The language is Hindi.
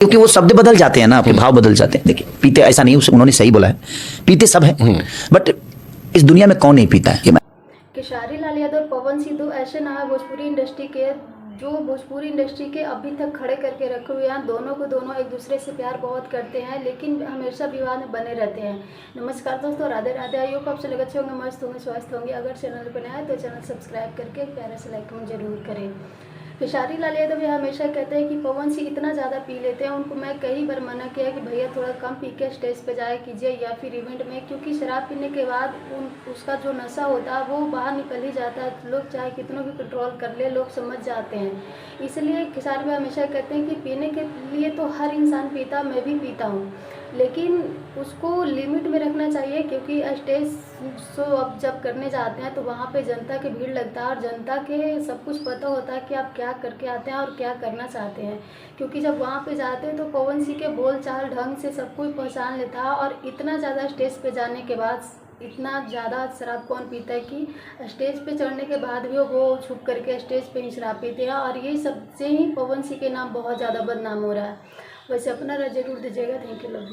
क्योंकि वो शब्द बदल जाते हैं ना, आपके भाव बदल जाते हैं। देखिए पीते ऐसा नहीं, उन्होंने सही बोला है, पीते सब है, बट इस दुनिया में कौन नहीं पीता है। खेसारी लाल यादव और पवन सिद्धू ऐसे नाम है भोजपुरी इंडस्ट्री के, जो भोजपुरी इंडस्ट्री के अभी तक खड़े करके रखे हुए हैं। दोनों को दोनों एक दूसरे से प्यार बहुत करते हैं, लेकिन हमेशा विवाद में बने रहते हैं। नमस्कार दोस्तों, राधे राधे। आइयो को आपसे लगे अच्छे होंगे, मस्त होंगे, स्वस्थ होंगे। अगर चैनल पर नया है तो चैनल सब्सक्राइब करके प्यारा से लाइक कमेंट जरूर करें। खेसारी लाल यादव ये हमेशा कहते हैं कि पवन सिंह इतना ज़्यादा पी लेते हैं, उनको मैं कई बार मना किया कि भैया थोड़ा कम पी के स्टेज पे जाया कीजिए या फिर इवेंट में, क्योंकि शराब पीने के बाद उसका जो नशा होता है वो बाहर निकल ही जाता है। लोग चाहे कितना भी कंट्रोल कर ले, लोग समझ जाते हैं। इसलिए खेसारी भाई हमेशा कहते हैं कि पीने के लिए तो हर इंसान पीता, मैं भी पीता हूँ, लेकिन उसको लिमिट में रखना चाहिए। क्योंकि स्टेज शो अब जब करने जाते हैं तो वहाँ पे जनता की भीड़ लगता है और जनता के सब कुछ पता होता है कि आप क्या करके आते हैं और क्या करना चाहते हैं। क्योंकि जब वहाँ पे जाते हैं तो पवन सिंह के बोल चाल ढंग से सब कोई पहचान लेता है। और इतना ज़्यादा स्टेज पे जाने के बाद, इतना ज़्यादा शराब कौन पीता है कि स्टेज पे चढ़ने के बाद भी वो छुप करके स्टेज पे ही शराब पीते हैं। और ये सब से ही पवन सिंह के नाम बहुत ज़्यादा बदनाम हो रहा है। वैसे अपना राय जरूर दीजिएगा। Thank you.